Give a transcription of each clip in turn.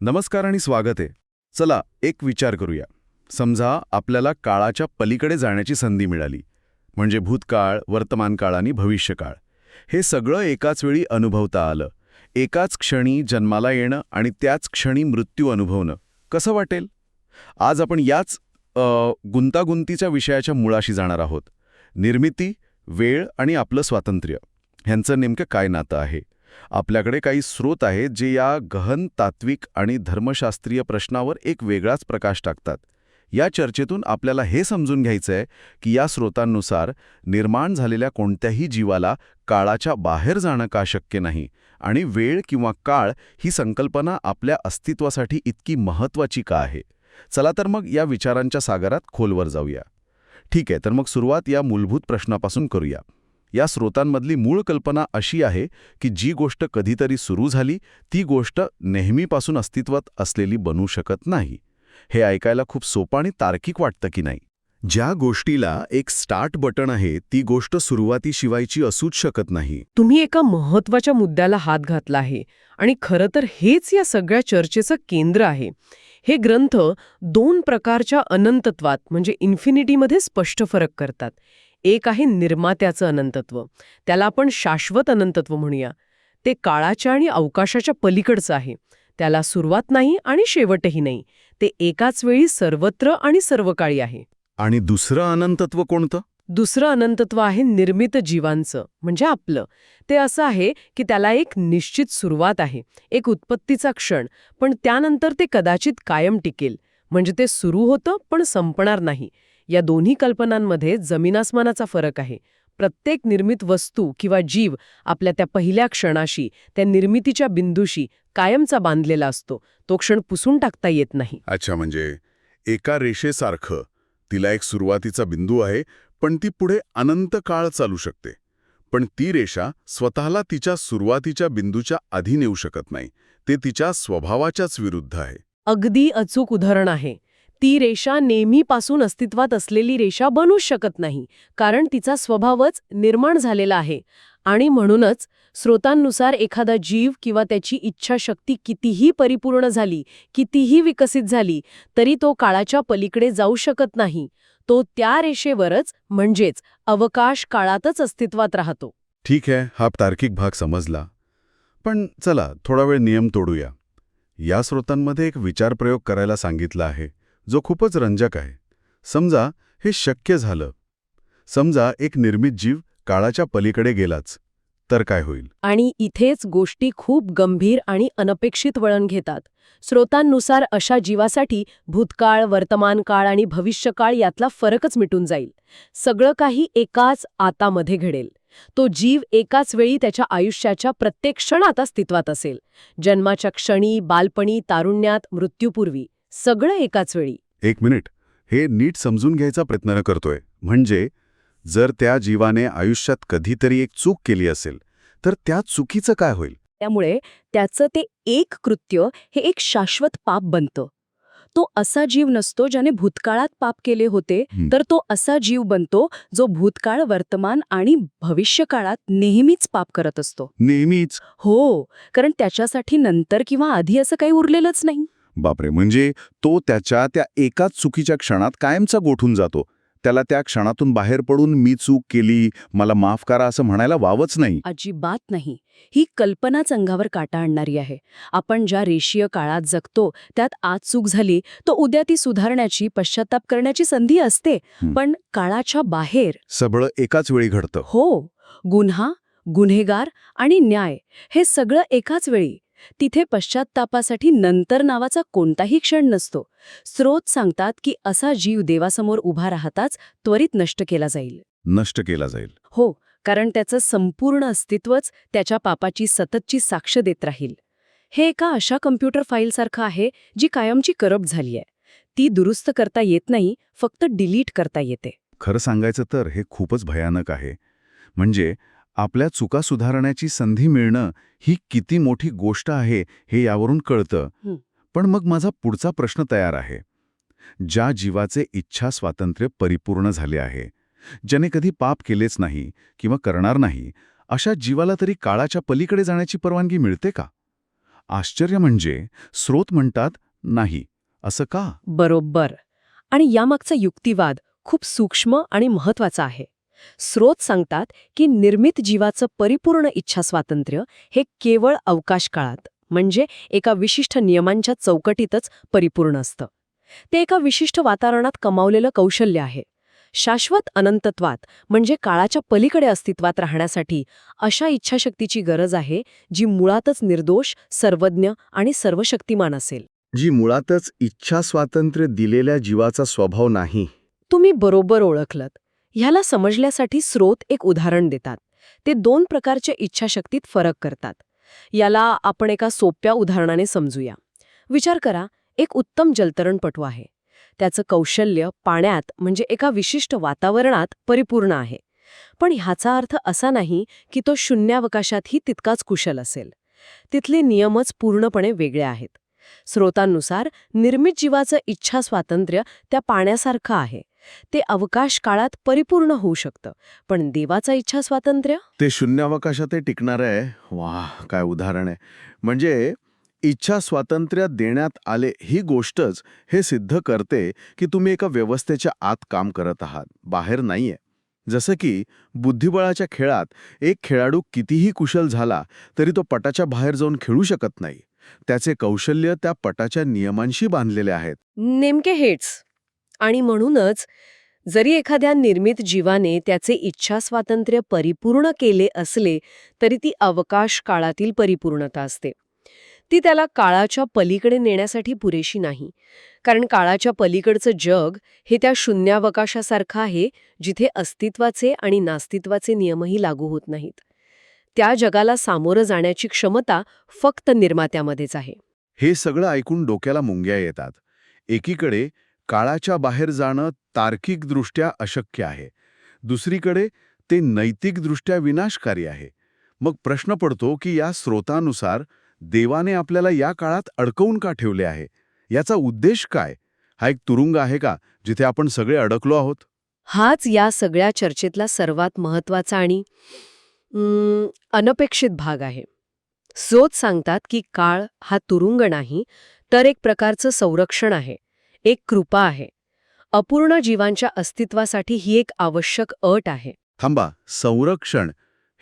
नमस्कार आणि स्वागत आहे. चला एक विचार करूया. समजा आपल्याला काळाच्या पलीकडे जाण्याची संधी मिळाली. म्हणजे भूतकाळ, वर्तमानकाळ आणि भविष्यकाळ. हे सगळं एकाच वेळी अनुभवता आलं. एकाच क्षणी जन्माला येणं आणि त्याच क्षणी मृत्यू अनुभवणं. कसं वाटेल? आज आपण याच गुंतागुंतीच्या विषयाच्या मुळाशी जाणार आहोत. निर्मिती, वेळ आणि आपलं स्वातंत्र्य ह्यांचं नेमकं काय नातं आहे? आपल्याकडे काही स्रोत आहेत जे या गहन तात्विक आणि धर्मशास्त्रीय प्रश्नावर एक वेगळाच प्रकाश टाकतात. या चर्चेतून आपल्याला हे समजून घ्यायचं आहे की या स्रोतांनुसार निर्माण झालेल्या कोणत्याही जीवाला काळाच्या बाहेर जाणं का शक्य नाही आणि वेळ किंवा काळ ही संकल्पना आपल्या अस्तित्वासाठी इतकी महत्त्वाची का आहे. चला तर मग या विचारांच्या सागरात खोलवर जाऊया. ठीक आहे, तर मग सुरुवात या मूलभूत प्रश्नापासून करूया. या स्रोतांमधली मूळ कल्पना अशी आहे की जी गोष्ट कधीतरी सुरू झाली ती गोष्ट नेहमीपासून अस्तित्वात असलेली बनू शकत नाही. हे ऐकायला खूप सोपं आणि तार्किक वाटतं की नाही? ज्या गोष्टीला एक स्टार्ट बटन आहे ती गोष्ट सुरुवातीशिवायची असूच शकत नाही. तुम्ही एका महत्वाच्या मुद्द्याला हात घातला आहे आणि खरं तर हेच या सगळ्या चर्चेचं केंद्र आहे. हे ग्रंथ दोन प्रकारच्या अनंतत्वात म्हणजे इन्फिनिटीमध्ये स्पष्ट फरक करतात. एक आहे निर्मात्याचं अनंतत्व, त्याला आपण शाश्वत अनंतत्व म्हणूया. ते काळाच्या आणि अवकाशाच्या पलीकडचं आहे. त्याला सुरुवात नाही आणि शेवटही नाही. ते एकाच वेळी सर्वत्र आणि सर्वकाळी आहे. आणि दुसरं अनंतत्व कोणतं? दुसरं अनंतत्व आहे निर्मित जीवांचं, म्हणजे आपलं. ते असं आहे की त्याला एक निश्चित सुरुवात आहे, एक उत्पत्तीचा क्षण, पण त्यानंतर ते कदाचित कायम टिकेल. म्हणजे ते सुरू होतं पण संपणार नाही. या दोन्ही कल्पनांमध्ये जमीन-आसमानाचा फरक आहे. प्रत्येक निर्मित वस्तू किंवा जीव आपल्या त्या पहिल्या क्षणाशी, त्या निर्मितीच्या बिंदूशी कायमचा बांधलेला असतो. तो क्षण पुसून टाकता येत नाही. अच्छा, म्हणजे एका रेषेसारखं तिला एक सुरुवातीचा बिंदू आहे, पण ती पुढे अनंत काळ चालू शकते. पण ती रेषा स्वतःला तिच्या सुरुवातीच्या बिंदूच्या आधी नेऊ शकत नाही. ते तिच्या स्वभावाच्याच विरुद्ध आहे. अगदी अचूक उदाहरण आहे. ती रेषा नेहमीपासून अस्तित्वात असलेली रेषा बनूच शकत नाही, कारण तिचा स्वभावच निर्माण झालेला आहे. आणि म्हणूनच स्रोतांनुसार एखादा जीव किंवा त्याची इच्छाशक्ती कितीही परिपूर्ण झाली, कितीही विकसित झाली, तरी तो काळाच्या पलीकडे जाऊ शकत नाही. तो त्या रेषेवरच, म्हणजेच अवकाश काळातच अस्तित्वात राहतो. ठीक आहे, हा तार्किक भाग समजला. पण चला थोडा वेळ नियम तोडूया. या स्रोतांमध्ये एक विचारप्रयोग करायला सांगितला आहे जो खूपच रंजक आहे. समजा हे शक्य झालं. समजा एक निर्मित जीव काळाच्या पलीकडे गेलाच, तर काय होईल? आणि इथेच गोष्टी खूप गंभीर आणि अनपेक्षित वळण घेतात. स्रोतांनुसार अशा जीवासाठी भूतकाळ, वर्तमानकाळ आणि भविष्यकाळ यातला फरकच मिटून जाईल. सगळं काही एकाच आतामध्ये घडेल. तो जीव एकाच वेळी त्याच्या आयुष्याच्या प्रत्येक क्षणात अस्तित्वात असेल. जन्माच्या क्षणी, बालपणी, तारुण्यात, मृत्यूपूर्वी, सगळं एकाच वेळी. एक मिनिट, हे नीट समजून घ्यायचा प्रयत्न करतोय. म्हणजे जर त्या जीवाने आयुष्यात कधीतरी एक चूक केली असेल तर त्या चुकीचं काय होईल? त्यामुळे त्याचं ते एक कृत्य हे एक शाश्वत पाप बनतं. तो असा जीव नसतो ज्याने भूतकाळात पाप केले होते, तर तो असा जीव बनतो जो भूतकाळ, वर्तमान आणि भविष्यकाळात नेहमीच पाप करत असतो. नेहमीच? हो, कारण त्याच्यासाठी नंतर किंवा आधी असं काही उरलेलंच नाही. बापरे, म्हणजे तो त्याच्या त्या एकाच चुकीच्या क्षणात कायमचा गोठून जातो. त्याला त्या क्षणातून बाहेर पडून मी चूक केली, मला माफ करा असं म्हणायला वावच नाही. अजिबात नाही. ही कल्पनाच अंगावर काटा आणणारी आहे. आपण ज्या रेषीय काळात जगतो त्यात आज चूक झाली तर उद्या ती सुधारण्याची, पश्चाताप करण्याची संधी असते. पण काळाच्या बाहेर सगळं एकाच वेळी घडतं. हो, गुन्हा, गुन्हेगार आणि न्याय हे सगळं एकाच वेळी. तिथे पश्चात्तापासाठी नंतर नावाचा कोणताही क्षण नसतो. स्रोत सांगतात की असा जीव देवासमोर उभा राहताच त्वरित नष्ट केला जाईल. नष्ट केला जाईल? हो, कारण त्याचं संपूर्ण अस्तित्वच त्याच्या पापाची सततची साक्ष देत राहील. हे एका अशा कम्प्युटर फाईलसारखं आहे जी कायमची करप्ट झाली आहे. ती दुरुस्त करता येत नाही, फक्त डिलीट करता येते. खरं सांगायचं तर हे खूपच भयानक आहे. म्हणजे आपल्या चुका सुधारण्याची संधी मिळणं ही किती मोठी गोष्ट आहे हे यावरून कळतं. पण मग माझा पुढचा प्रश्न तयार आहे. ज्या जीवाचे इच्छा स्वातंत्र्य परिपूर्ण झाले आहे, ज्याने कधी पाप केलेच नाही किंवा करणार नाही, अशा जीवाला तरी काळाच्या पलीकडे जाण्याची परवानगी मिळते का? आश्चर्य म्हणजे स्रोत म्हणतात नाही. असं का? बरोबर. आणि यामागचा युक्तिवाद खूप सूक्ष्म आणि महत्वाचा आहे. स्रोत सांगतात की निर्मित जीवाचं परिपूर्ण इच्छा स्वातंत्र्य हे केवळ अवकाश काळात, म्हणजे एका विशिष्ट नियमांच्या चौकटीतच परिपूर्ण असतं. ते एका विशिष्ट वातावरणात कमावलेलं कौशल्य आहे. शाश्वत अनंतत्वात, म्हणजे काळाच्या पलीकडे अस्तित्वात राहण्यासाठी अशा इच्छाशक्तीची गरज आहे जी मुळातच निर्दोष, सर्वज्ञ आणि सर्वशक्तिमान असेल. जी मुळातच इच्छा स्वातंत्र्य दिलेल्या जीवाचा स्वभाव नाही. तुम्ही बरोबर ओळखलत. ह्याला समजण्यासाठी स्रोत एक उदाहरण देतात. ते 2 प्रकारच्या इच्छाशक्तीत फरक करतात. याला आपण एका सोप्या उदाहरणाने समजूया. विचार करा, एक उत्तम जलतरणपटू आहे. त्याचं कौशल्य पाण्यात, म्हणजे एका विशिष्ट वातावरणात परिपूर्ण आहे. पण ह्याचा अर्थ असा नाही की तो शून्यावकाशातही तितकाच कुशल असेल. तिथले नियमच पूर्णपणे वेगळे आहेत. स्रोतांनुसार निर्मित जीवाचं इच्छा स्वातंत्र्य त्या पाण्यासारखं आहे. ते अवकाश काळात परिपूर्ण होऊ शकतं, पण देवाचा इच्छा स्वातंत्र्य ते शून्यावकाशातही टिकणार आहे. वाह, काय उदाहरण आहे. म्हणजे इच्छा स्वातंत्र्य देण्यात आले ही गोष्टच हे सिद्ध करते की तुम्ही एका व्यवस्थेच्या आत काम करत आहात, बाहेर नाहीये. जसं की बुद्धिबळाच्या खेळात एक खेळाडू कितीही कुशल झाला तरी तो पटाच्या बाहेर जाऊन खेळू शकत नाही. त्याचे कौशल्य त्या पटाच्या नियमांशी बांधलेले आहेत. नेमके हेच. आणि म्हणूनच जरी एखाद्या निर्मित जीवाने त्याचे इच्छा स्वातंत्र्य परिपूर्ण केले असले तरी ती अवकाश काळातील परिपूर्णता असते. ती त्याला काळाच्या पलीकडे नेण्यासाठी पुरेशी नाही. कारण काळाच्या पलीकडचं जग हे त्या शून्यावकाशासारखं आहे, जिथे अस्तित्वाचे आणि नास्तित्वाचे नियमही लागू होत नाहीत. त्या जगाला सामोरं जाण्याची क्षमता फक्त निर्मात्यामध्येच आहे. हे सगळं ऐकून डोक्याला मुंग्या येतात. एकीकडे काळाच्या बाहेर जाणं तार्किकदृष्ट्या अशक्य आहे. दुसरीकडे ते नैतिकदृष्ट्या विनाशकारी आहे. मग प्रश्न पडतो की या स्रोतानुसार देवाने आपल्याला या काळात अडकवून का ठेवले आहे? याचा उद्देश काय? हा एक तुरुंग आहे का जिथे आपण सगळे अडकलो आहोत? हाच या सगळ्या चर्चेतला सर्वात महत्वाचा आणि अनपेक्षित भाग आहे. स्रोत सांगतात की काळ हा तुरुंग नाही, तर एक प्रकारचं संरक्षण आहे, एक कृपा आहे. अपूर्ण जीवांच्या अस्तित्वासाठी ही एक आवश्यक अट आहे. थांबा, संरक्षण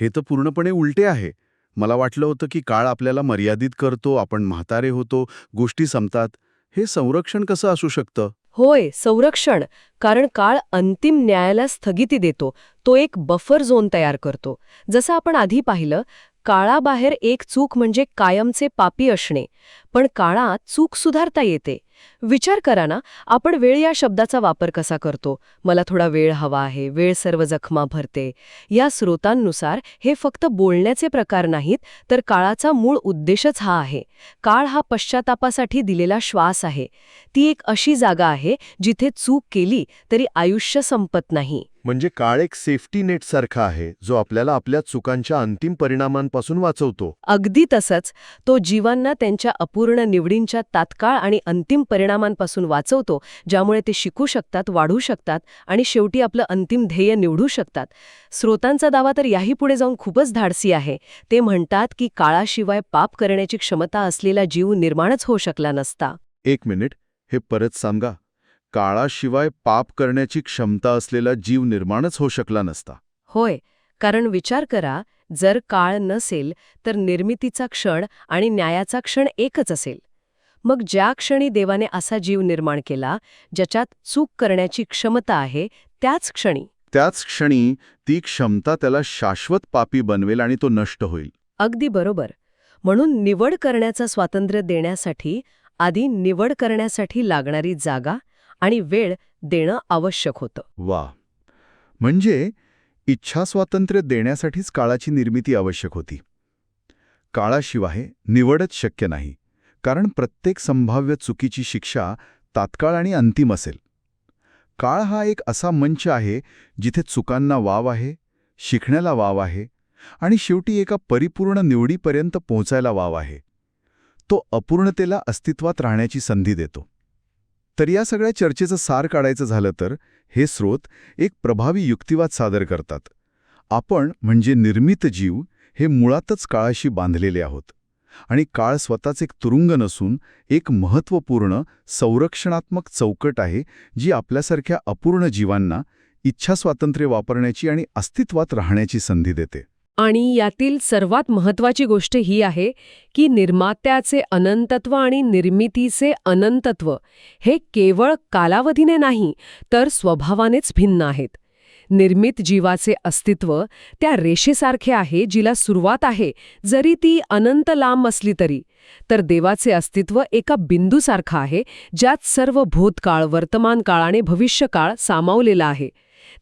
हे तर पूर्णपणे उलटे आहे. मला वाटलं होतं की काळ आपल्याला मर्यादित करतो, आपण म्हातारे होतो, गोष्टी संपतात. हे संरक्षण कसं असू शकतं? होय, संरक्षण. कारण काळ अंतिम न्यायाला स्थगिती देतो. तो एक बफर झोन तयार करतो. जसं आपण आधी पाहिलं, काळाबाहेर एक चूक म्हणजे कायमचे पापी असणे, पण काळात चूक सुधारता येते. विचार करा ना, आपण वेळ या शब्दाचा वापर कसा करतो. मला थोडा वेळ हवा आहे, वेळ सर्व जखमा भरते. या स्रोतांनुसार हे फक्त बोलण्याचे प्रकार नाहीत, तर काळाचा मूळ उद्देशच हा आहे. काळ हा पश्चातापासाठी दिलेला श्वास आहे. ती एक अशी जागा आहे जिथे चूक केली तरी आयुष्य संपत नाही. म्हणजे काळ एक सेफ्टी नेट सारखा आहे, जो आपल्याला आपल्या चुकांच्या अंतिम परिणामांपासून वाचवतो. अगदी तसंच, तो जीवांना त्यांच्या अपूर्ण निवडींच्या तात्काळ आणि अंतिम परिणामांपासून वाचवतो, ज्यामुळे ते शिकू शकतात, वाढू शकतात आणि शेवटी आपलं अंतिम ध्येय निवडू शकतात. स्रोतांचा दावा तर याही पुढे जाऊन खूपच धाडसी आहे. ते म्हणतात की काळाशिवाय पाप करण्याची क्षमता असलेला जीव निर्माणच होऊ शकला नसता. एक मिनिट, हे परत सांगा. काळाशिवाय पाप करण्याची क्षमता असलेला जीव निर्माणच होऊ शकला नसता. होय, कारण विचार करा, जर काळ नसेल तर निर्मितीचा क्षण आणि न्यायाचा क्षण एकच असेल. मग ज्या क्षणी देवाने असा जीव निर्माण केला, ज्याच्यात चूक करण्याची क्षमता आहे, त्याच क्षणी ती क्षमता त्याला शाश्वत पापी बनवेल आणि तो नष्ट होईल. अगदी बरोबर. म्हणून निवड करण्याचं स्वातंत्र्य देण्यासाठी आधी निवड करण्यासाठी लागणारी जागा आणि वेळ देणं आवश्यक होतं. वा, म्हणजे इच्छा स्वातंत्र्य देण्यासाठीच काळाची निर्मिती आवश्यक होती. काळाशिवाय निवडच शक्य नाही, कारण प्रत्येक संभाव्य चुकीची शिक्षा तात्काळ आणि अंतिम असेल. काळ हा एक असा मंच आहे जिथे चुकांना वाव आहे, शिकण्याला वाव आहे आणि शेवटी एका परिपूर्ण निवडीपर्यंत पोहोचायला वाव आहे. तो अपूर्णतेला अस्तित्वात राहण्याची संधी देतो. तर या सगळ्या चर्चेचं सार काढायचं झालं तर हे स्रोत एक प्रभावी युक्तिवाद सादर करतात. आपण म्हणजे निर्मित जीव हे मुळातच काळाशी बांधलेले आहोत आणि काळ स्वतःच एक तुरुंग नसून एक महत्त्वपूर्ण संरक्षणात्मक चौकट आहे, जी आपल्यासारख्या अपूर्ण जीवांना इच्छा स्वातंत्र्य वापरण्याची आणि अस्तित्वात राहण्याची संधी देते. आणि यातील सर्वात महत्वाची गोष्ट ही आहे की निर्मात्याचे अनंतत्व आणि निर्मितीचे अनंतत्व हे केवळ कालावधीने नाही तर स्वभावानेच भिन्न आहेत. निर्मित जीवाचे अस्तित्व त्या रेषेसारखे आहे जिला सुरुवात आहे, जरी ती अनंत लांब असली तरी. तर देवाचे अस्तित्व एका बिंदूसारखं आहे, ज्यात सर्व भूतकाळ, वर्तमानकाळ आणि भविष्यकाळ सामावलेला आहे.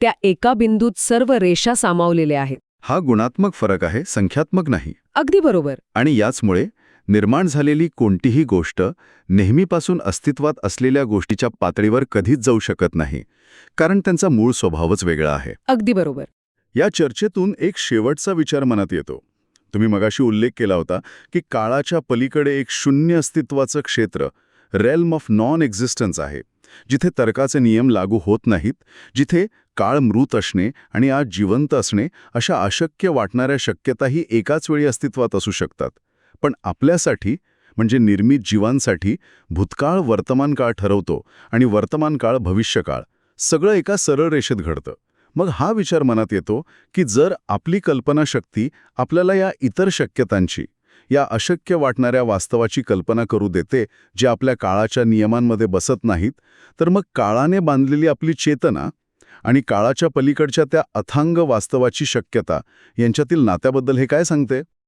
त्या एका बिंदूत सर्व रेषा सामावलेल्या आहेत. हा गुणात्मक फरक आहे, संख्यात्मक नाही. अगदी बरोबर. आणि याचमुळे निर्माण झालेली कोणतीही गोष्ट नेहमीपासून अस्तित्वात असलेल्या गोष्टीच्या पातळीवर कधीच जाऊ शकत नाही, कारण त्यांचा मूळ स्वभावच वेगळा आहे. अगदी बरोबर. या चर्चेतून एक शेवटचा विचार मनात येतो. तुम्ही मगाशी उल्लेख केला होता की काळाच्या पलीकडे एक शून्य अस्तित्वाचं क्षेत्र, रेल्म ऑफ नॉन एक्झिस्टन्स आहे, जिथे तर्काचे नियम लागू होत नाहीत, जिथे काळ मृत असणे आणि आज जिवंत असणे अशा अशक्य वाटणाऱ्या शक्यताही एकाच वेळी अस्तित्वात असू शकतात. पण आपल्यासाठी, म्हणजे निर्मित जीवांसाठी, भूतकाळ वर्तमानकाळ ठरवतो आणि वर्तमानकाळ भविष्यकाळ, सगळं एका सरळ रेषेत घडतं. मग हा विचार मनात येतो की जर आपली कल्पनाशक्ती आपल्याला या इतर शक्यतांची, या अशक्य वाटणाऱ्या वास्तवाची कल्पना करू देते, जे आपल्या काळाच्या नियमांमध्ये बसत नाहीत, तर मग काळाने बांधलेली आपली चेतना आणि काळाच्या पलीकडच्या त्या अथांग वास्तवाची शक्यता यांच्यातील नात्याबद्दल हे काय सांगते?